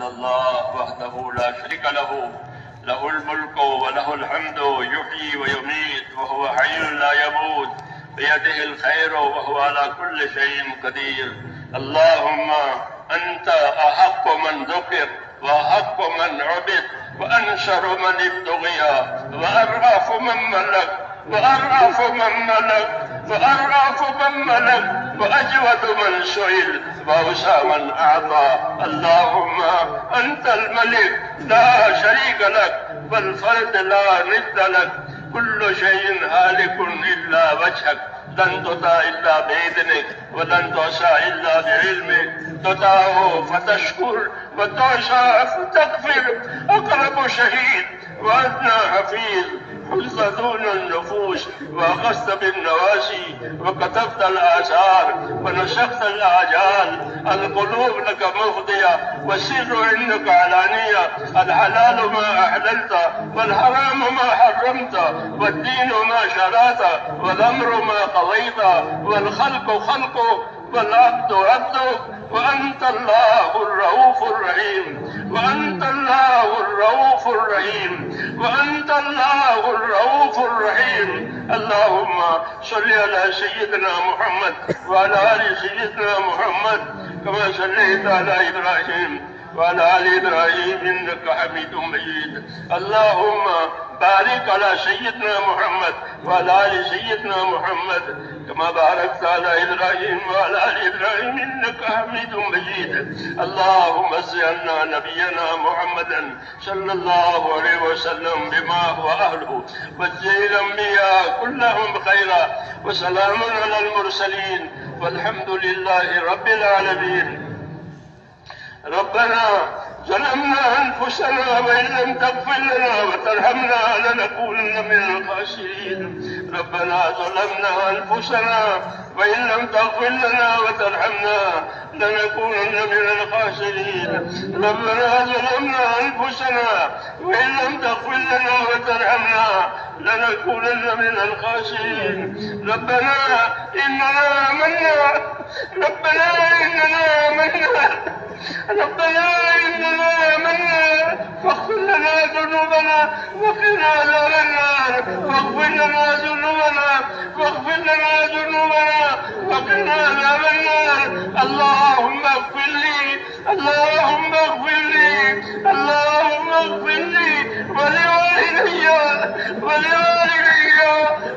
إلا الله وحده لا شريك له، له الملك وله الحمد، يحيي ويميت وهو حي لا يموت، بيده الخير وهو على كل شيء قدير. اللهم أنت أحق من ذكر وأحق من عبد وأنشر من ابتغي وأرأف من ملك وأرأف من ملك وأرأف من ملك وأجود من سئل وأوسع من أعطى. اللهم أنت الملك لا شريك لك والفرد لا ند لك، كل شيء هالك إلا وجهك، لن تطاع إلا بإذنك ولن تعصى إلا بعلمك، تطاع فتشكر وتعصى فتغفر. أقرب شهيد وأدنى حفيظ، حفظ دون النفوس وأخذت بالنواسي وكتبت الآثار ونسخت الآجال. القلوب لك مفضية والسر عندك علانية، الحلال ما أحللت والحرام ما حرمت، والدين ما شرعت والأمر ما قضيت، والخلق خلقك والعبد عبدك، وأنت الله الرؤوف الرحيم، وأنت الله الرؤوف الرحيم، وأنت الله الرؤوف الرحيم. اللهم صل على سيدنا محمد وعلى آل سيدنا محمد كما صليت على إبراهيم وعلى آل إبراهيم إنك حميد مجيد. اللهم بارك على سيدنا محمد وعلى آل سيدنا محمد كما باركت على إبراهيم وعلى آل إبراهيم إنك حميد مجيد. اللهم اجعلنا نبينا محمدا صلى الله عليه وسلم بما هو أهله، واجعل الأنبياء كلهم خيرا، وسلام على المرسلين والحمد لله رب العالمين. ربنا ظلمنا أنفسنا وإن لم تغفر لنا وترحمنا لنكونن من الخاسرين. ربنا ظلمنا أنفسنا وإن لم تغفر لنا وترحمنا لنكونن من الخاسرين. ربنا ظلمنا أنفسنا وإن لم تغفر لنا وترحمنا لنكونن من الخاسرين. ربنا إننا آمنا، ربنا إننا آمنا، ربنا إننا آمنا فاغفر لنا ذنوبنا وقنا عذاب النار، واغفر لنا ذنوبنا واغفر لنا ذنوبنا وقنا عذاب النار. اللهم اغفر لي، اللهم اغفر لي، اللهم اغفر لي ولوالدي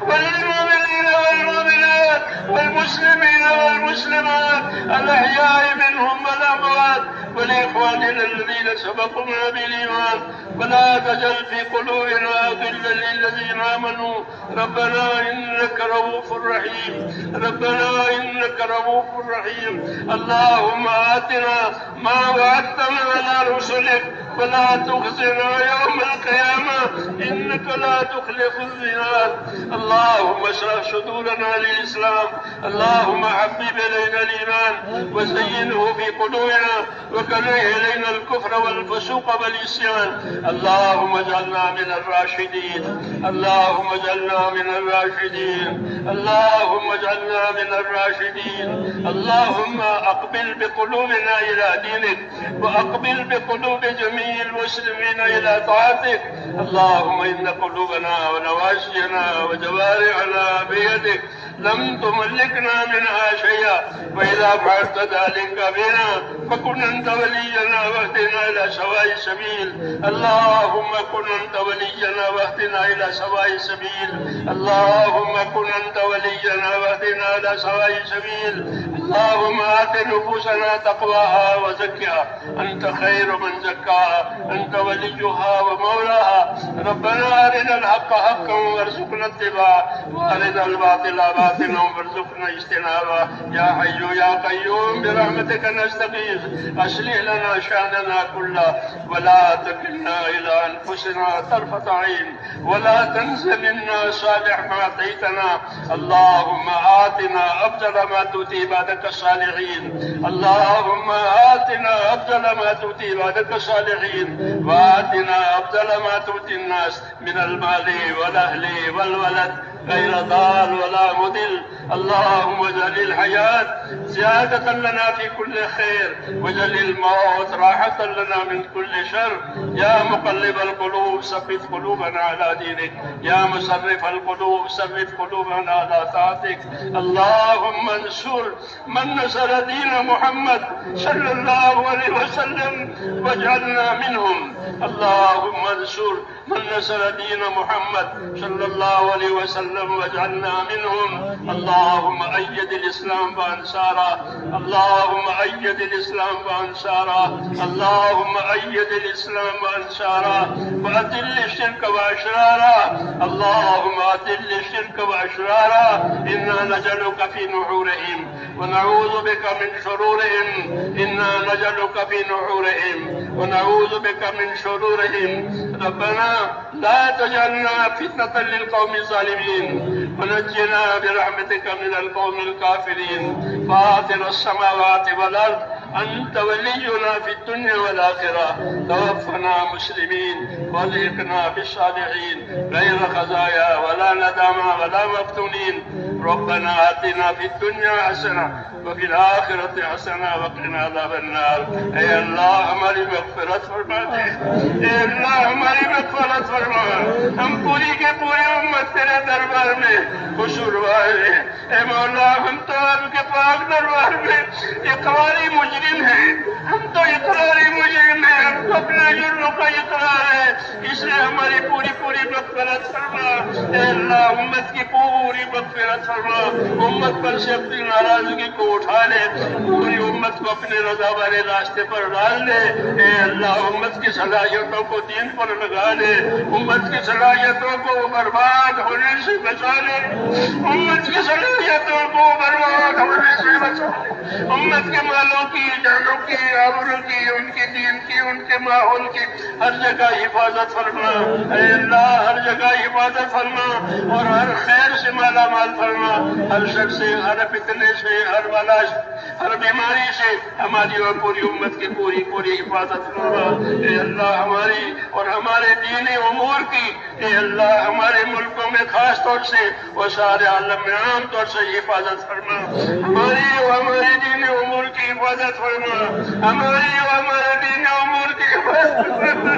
وللمؤمنين والمؤمنات والمسلمين والمسلمات الأحياء منهم والأموات، ولإخواننا الذين سبقونا بالإيمان، ولا تجعل في قلوبنا غلا للذين آمنوا. ربنا إنك رؤوف رحيم، ربنا إنك رؤوف رحيم. اللهم آتنا ما وعدتنا على رسلك ولا تخزنا يوم القيامة إنك لا تخلف الميعاد. اللهم اشرح صدورنا للإسلام، اللهم حبب إلينا الإيمان وزينه في قلوبنا وكره إلينا الكفر والفسوق والعصيان. اللهم اجعلنا من الراشدين، اللهم اجعلنا من الراشدين، اللهم اجعلنا من الراشدين. اللهم أقبل بقلوبنا إلى دينك، وأقبل بقلوب جميع المسلمين إلى طاعتك. اللهم إن قلوبنا ونواسينا وجوارحنا بيدك، لم تملكنا منها شيئا، وإذا فعلت ذلك بنا فكن أنت ولينا واهدنا إلى سواء السبيل. اللهم كن أنت ولينا واهدنا إلى سواء السبيل. اللهم كن أنت ولينا واهدنا إلى سواء السبيل. اللهم آت نفوسنا تقواها وزكها، أنت خير من زكاها، أنت وليها ومولاها. ربنا أرنا الحق حقا وارزقنا اتباعه، وأرنا الباطل باطلا وارزقنا اجتنابه. يا حي يا قيوم برحمتك نستغيث، أصلح لنا شأننا كله ولا تكلنا إلى أنفسنا طرفة عين، ولا تنس منا صالح ما أعطيتنا. اللهم آتنا أفضل ما تؤتي عبادك الصالحين، اللهم آتنا أفضل ما تؤتي عبادك الصالحين، وآتنا أفضل ما تؤتي الناس من المال والأهل والولد غير ضال ولا مضل. اللهم اجعل الحياة زيادة لنا في كل خير، واجعل الموت راحة لنا من كل شر. يا مقلب القلوب ثبت قلوبنا على دينك، يا مصرف القلوب ثبت قلوبنا على طاعتك. اللهم انصر من نصر دين محمد صلى الله عليه وسلم واجعلنا منهم. اللهم انصر من نصر دين محمد صلى الله عليه وسلم واجعلنا منهم. اللهم أيد الإسلام وأنصاره، اللهم أيد الإسلام وأنصاره، اللهم أيد الإسلام وأنصاره، وأذل الشرك وأشراره. اللهم أذل الشرك وأشراره. إنا نجعلك في نحورهم ونعوذ بك من شرورهم، إنا نجعلك في نحورهم ونعوذ بك من شرورهم. ربنا لا تجعلنا فتنة للقوم الظالمين، ونجنا برحمتك من القوم الكافرين. فاطر السماوات والأرض أنت ولينا في الدنيا والآخرة، توفنا مسلمين والحقنا بالصالحين، غير خزايا ولا ندامى ولا مفتونين. ربنا آتنا في الدنيا حسنة وفي الآخرة حسنة وقنا عذاب النار. اے اللہ ہماری مغفرت فرما دے، اے اللہ ہماری مغفرت فرما. ہم پوری کے پوری امت تیرے دربار میں خوشروار ہیں. اے مولا ہم تو آپ کے پاک دربار میں اقراری مجرم ہیں، ہم تو اقراری مجرم ہیں، ہم کو اپنے جرموں کا اقرار ہے، اس لیے ہماری پوری پوری مغفرت فرما. اے اللہ امت کی پوری مغفرت فرما. امت پر سے اپنی ناراضگی کو اٹھا لے، پوری امت کو اپنے رضا والے راستے پر ڈال لے. اے اللہ امت کی صلاحیتوں کو دین پر لگا لے، امت کی صلاحیتوں کو برباد ہونے سے بچا لے، امت کی صلاحیتوں کو برباد ہونے سے بچا لے. امت کے مالوں کی، جانوں کی، آبروں کی، ان کے دین کی، ان کے ماحول کی ہر جگہ حفاظت فرما. اے اللہ ہر جگہ حفاظت فرما اور ہر خیر سے مالا مال فرما. ہر شر سے، ہر فتنے سے، ہر بلا سے، ہر بیماری سے ہماری اور پوری امت کی پوری پوری حفاظت فرما. اے اللہ ہماری اور ہمارے دین امور کی، اے اللہ ہمارے ملکوں میں خاص طور سے اور سارے عالم میں عام طور سے حفاظت فرما. ہماری اور ہمارے دین امور کی حفاظت فرما، ہماری اور ہمارے دین امور کی حفاظت فرما.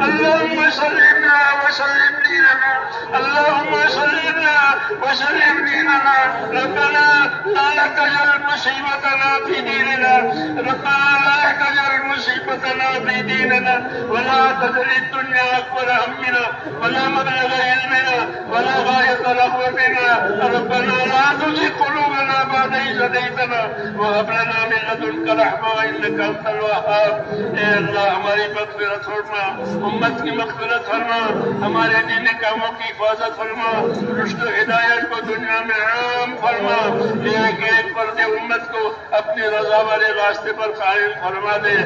اللہم سلمنا وسلم دیننا، اللہم سلمنا وسلم دیننا. ربنا لا تجعل مصیبتنا فی دیننا، ربنا لا تجعل مصیبتنا فی دیننا، ولا تجعل الدنیا اکبر ہمنا ولا مبلغ علمنا ولا غایۃ رغبتنا. ربنا لا تزغ قلوبنا بعد إذ هديتنا وهب لنا من لدنك رحمة إنك أنت الوهاب. اے اللہ ہماری مغفرت فرما، امت کی مغفرت فرما، ہمارے دین کاموں کی حفاظت فرما، رشد و ہدایت کو دنیا میں عام فرما. ایک ایک فرد امت کو اپنے رضا والے راستے پر قائم فرما دے.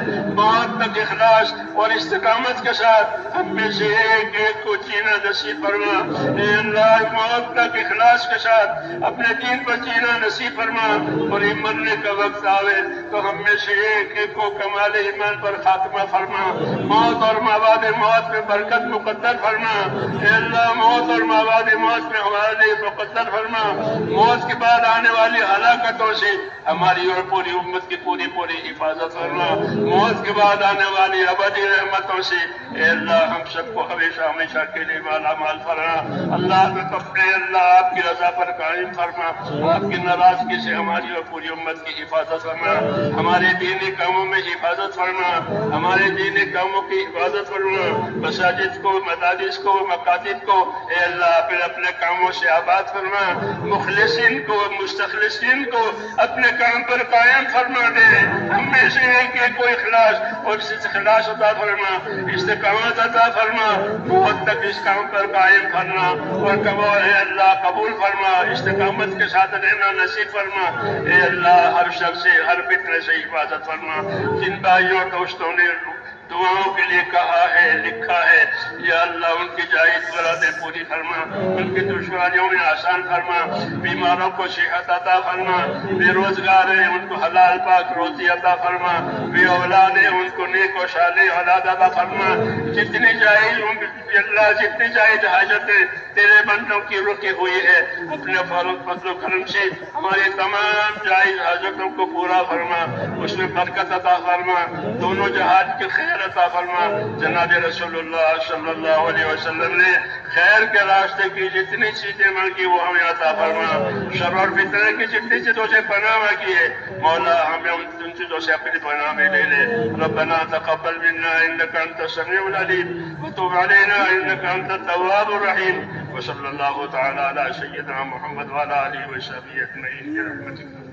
موت تک اخلاص اور استقامت کے ساتھ ہم میں سے ایک ایک کو جینا نصیب فرما. اے اللہ موت تک اخلاص کے ساتھ اپنے دین پر جینا نصیب فرما. اور مرنے کا وقت آوے تو ہم میں سے ایک ایک کو کمال ایمان پر خاتمہ فرما. موت اور مواد موت میں برکت مقدر فرما. اے اللہ موت اور مواد موت میں ہمارے لیے مقدر فرما. موت کے بعد آنے والی ہلاکتوں سے ہماری اور پوری امت کی پوری پوری حفاظت فرما. موت کے بعد آنے والی ابدی رحمتوں سے اے اللہ ہم سب کو ہمیشہ ہمیشہ کے لیے مالا مال فرما. اللہ اپنے اللہ آپ کی رضا پر قائم فرما. آپ کی ناراضگی سے ہماری اور پوری امت کی حفاظت فرما. ہمارے دینی کاموں میں حفاظت فرما، ہمارے دینی کاموں کی حفاظت فرما. مساجد کو، مدارس کو، مکاتب کو اے اللہ اپنے اپنے کاموں سے آباد فرما. مخلصین کو، مستخلصین کو اپنے کام پر قائم فرما دے. ہم میں سے ایک ایک کو اخلاص اور اخلاص عطا فرما، استقامت عطا فرما. موت تک اس کام پر قائم فرما اور اے اللہ قبول فرما. استقامت کے ساتھ رہنا نصیب فرما. اے اللہ ہر شخص سے، ہر فتنے سے حفاظت فرما. جن بھائیوں دوستوں نے دعاؤں کے لیے کہا ہے لکھا ہے. یا اللہ ان کی جائز مرادیں پوری فرما, ان کی دشواریوں میں آسان فرما, بیماروں کو صحت عطا فرما, بے روزگار ہیں ان کو حلال پاک روزی عطا فرما, بے اولاد ہیں ان کو نیک و صالح اولاد عطا فرما. جتنی جائز اللہ جتنی جائز حاجتیں تیرے بندوں کی رکی ہوئی ہے اپنے فضل و کرم سے ہماری تمام جائز حاجتوں کو پورا فرما, اس میں برکت عطا فرما, دونوں جہاد کی خیر عطا فرما. جناب رسول اللہ صلی اللہ علیہ وسلم نے خیر کے راستے کی جتنی چیزیں مانگی وہ ہمیں عطا فرما. شر اور فتنے کی جتنی چیزوں سے پناہ مانگی ہے مولا ہمیں ان چیزوں سے اپنی پناہ میں لے لے. ربنا تقبل منا انك انت السميع العليم وتب علينا انك انت التواب الرحيم. وصلى الله تعالى على سيدنا محمد وعلى اله وصحبه اجمعين برحمتك.